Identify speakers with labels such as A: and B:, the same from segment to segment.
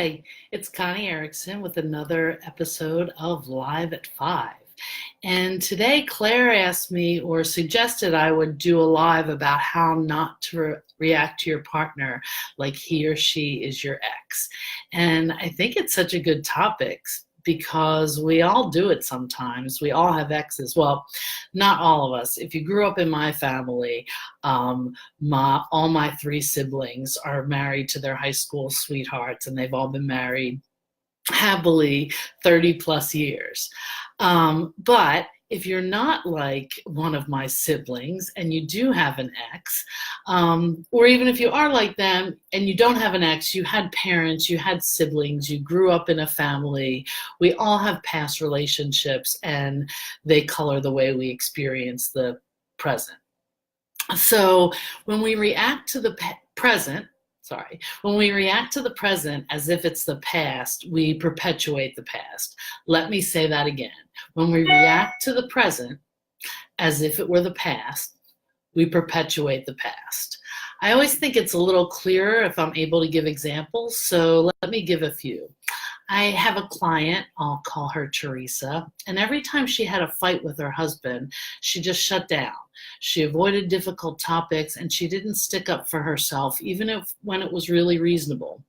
A: Hi, it's Connie Erickson with another episode of Live at 5. And today Claire asked me or suggested I would do a live about how not to react to your partner like he or she is your ex. And I think it's such a good topic because we all do it sometimes. We all have exes. Well, not all of us. If you grew up in my family, all my three siblings are married to their high school sweethearts, and they've all been married happily 30 plus years. But if you're not like one of my siblings and you do have an ex, or even if you are like them and you don't have an ex, you had parents, you had siblings, you grew up in a family, we all have past relationships and they color the way we experience the present. So when we react to the present as if it's the past, we perpetuate the past. Let me say that again. When we react to the present as if it were the past, we perpetuate the past. I always think it's a little clearer if I'm able to give examples, so let me give a few. I have a client, I'll call her Teresa, and every time she had a fight with her husband, she just shut down. She avoided difficult topics and she didn't stick up for herself, even when it was really reasonable.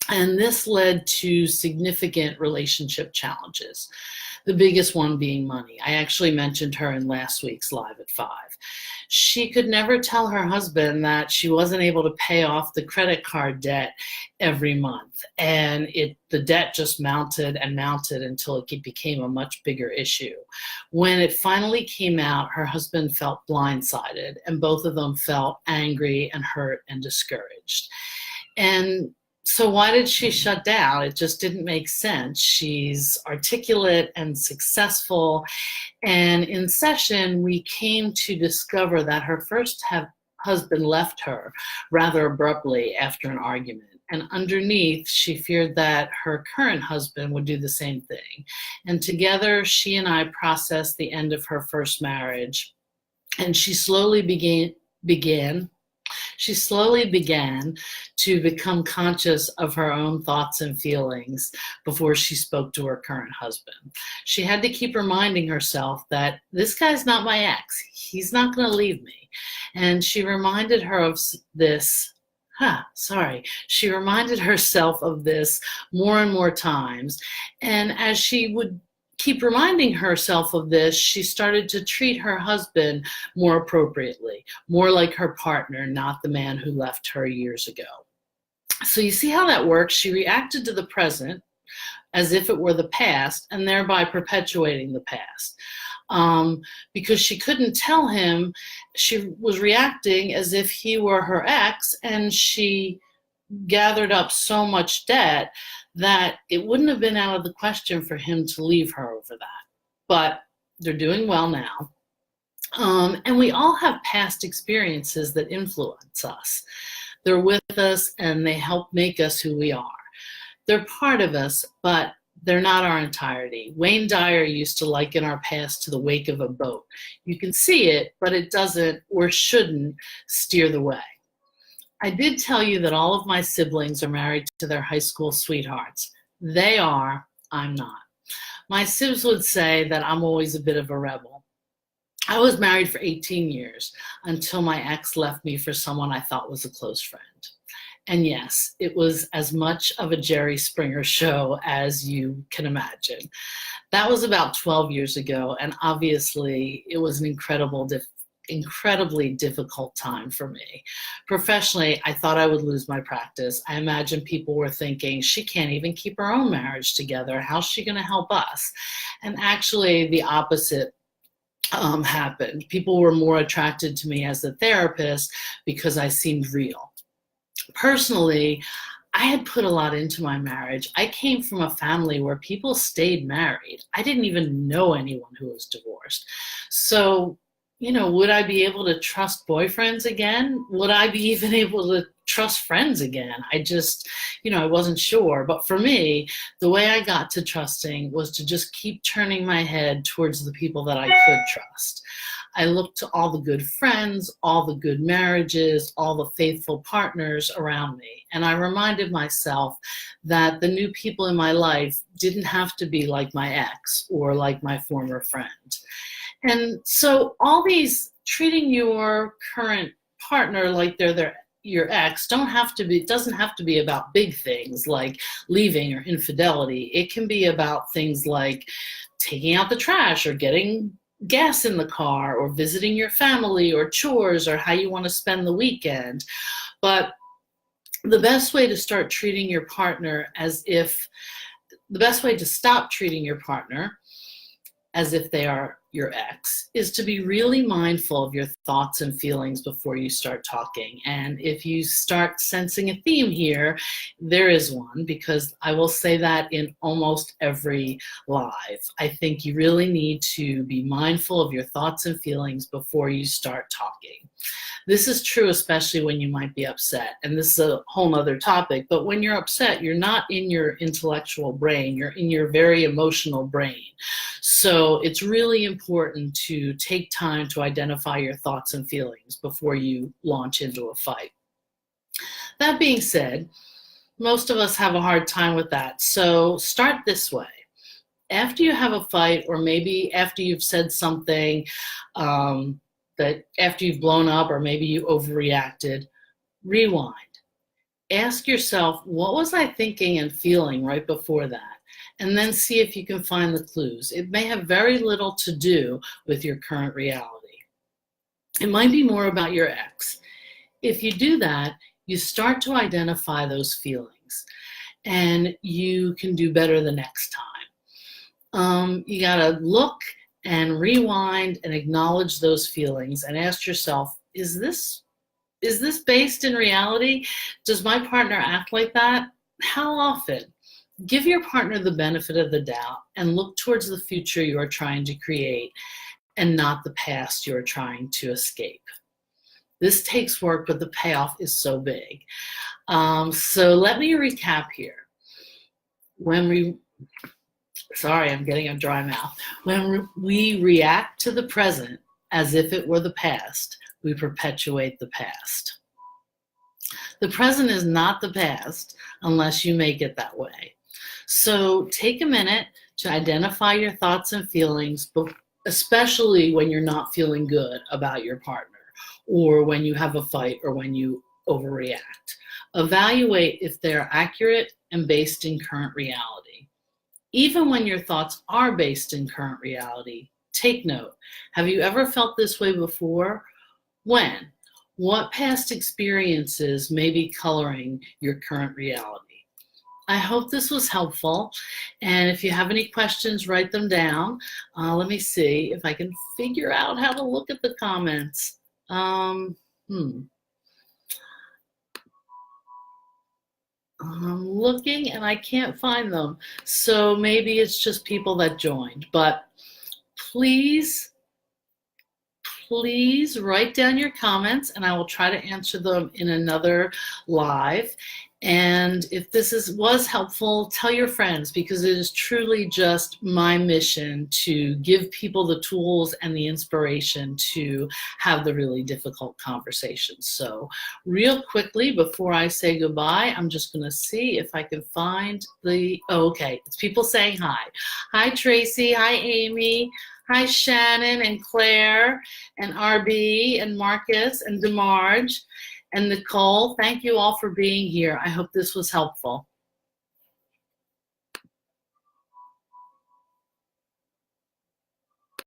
A: And this led to significant relationship challenges, the biggest one being money. I actually mentioned her in last week's Live at 5. She could never tell her husband that she wasn't able to pay off the credit card debt every month. And the debt just mounted and mounted until it became a much bigger issue. When it finally came out, her husband felt blindsided, and both of them felt angry and hurt and discouraged. And so why did she shut down? It just didn't make sense. She's articulate and successful. And in session, we came to discover that her first husband left her rather abruptly after an argument. And underneath, she feared that her current husband would do the same thing. And together, she and I processed the end of her first marriage. And she slowly began to become conscious of her own thoughts and feelings before she spoke to her current husband. She had to keep reminding herself that this guy's not my ex. He's not going to leave me. And she reminded herself of this more and more times. And as she would keep reminding herself of this, she started to treat her husband more appropriately, more like her partner, not the man who left her years ago. So you see how that works? She reacted to the present as if it were the past, and thereby perpetuating the past. Because she couldn't tell him, she was reacting as if he were her ex, and she gathered up so much debt that it wouldn't have been out of the question for him to leave her over that. But they're doing well now. And we all have past experiences that influence us. They're with us and they help make us who we are. They're part of us, but they're not our entirety. Wayne Dyer used to liken our past to the wake of a boat. You can see it, but it doesn't or shouldn't steer the way. I did tell you that all of my siblings are married to their high school sweethearts. They are, I'm not. My sibs would say that I'm always a bit of a rebel. I was married for 18 years until my ex left me for someone I thought was a close friend. And yes, it was as much of a Jerry Springer show as you can imagine. That was about 12 years ago, and obviously it was an incredibly difficult time for me. Professionally, I thought I would lose my practice. I imagine people were thinking, she can't even keep her own marriage together. How's she going to help us? And actually, the opposite happened. People were more attracted to me as a therapist because I seemed real. Personally, I had put a lot into my marriage. I came from a family where people stayed married. I didn't even know anyone who was divorced. So, would I be able to trust boyfriends again? Would I be even able to trust friends again? I just, I wasn't sure. But for me, the way I got to trusting was to just keep turning my head towards the people that I could trust. I look to all the good friends, all the good marriages, all the faithful partners around me. And I reminded myself that the new people in my life didn't have to be like my ex or like my former friend. And so all these, treating your current partner like they're your ex, doesn't have to be about big things like leaving or infidelity. It can be about things like taking out the trash or getting gas in the car or visiting your family or chores or how you want to spend the weekend. But the best way to start treating your partner the best way to stop treating your partner as if they are your ex is to be really mindful of your thoughts and feelings before you start talking. And if you start sensing a theme here, there is one, because I will say that in almost every live. I think you really need to be mindful of your thoughts and feelings before you start talking. This is true especially when you might be upset, and this is a whole nother topic, but when you're upset, you're not in your intellectual brain, you're in your very emotional brain. So it's really important to take time to identify your thoughts and feelings before you launch into a fight. That being said, most of us have a hard time with that, so start this way. After you have a fight, or maybe after you've said something that after you've blown up, or maybe you overreacted, rewind. Ask yourself, what was I thinking and feeling right before that? And then see if you can find the clues. It may have very little to do with your current reality. It might be more about your ex. If you do that, you start to identify those feelings, and you can do better the next time. You gotta look and rewind and acknowledge those feelings and ask yourself, is this based in reality? Does my partner act like that? How often? Give your partner the benefit of the doubt and look towards the future you're trying to create and not the past you're trying to escape. This takes work, but the payoff is so big. So let me recap here. Sorry, I'm getting a dry mouth. When we react to the present as if it were the past, we perpetuate the past. The present is not the past unless you make it that way. So take a minute to identify your thoughts and feelings, especially when you're not feeling good about your partner, or when you have a fight, or when you overreact. Evaluate if they're accurate and based in current reality. Even when your thoughts are based in current reality, take note. Have you ever felt this way before? When? What past experiences may be coloring your current reality? I hope this was helpful. And if you have any questions, write them down. Let me see if I can figure out how to look at the comments. I'm looking and I can't find them. So maybe it's just people that joined. But please write down your comments and I will try to answer them in another live. And if this was helpful, tell your friends, because it is truly just my mission to give people the tools and the inspiration to have the really difficult conversations. So real quickly, before I say goodbye, I'm just going to see if I can find okay, it's people saying hi. Hi, Tracy. Hi, Amy. Hi, Shannon and Claire and RB and Marcus and DeMarge and Nicole. Thank you all for being here. I hope this was helpful.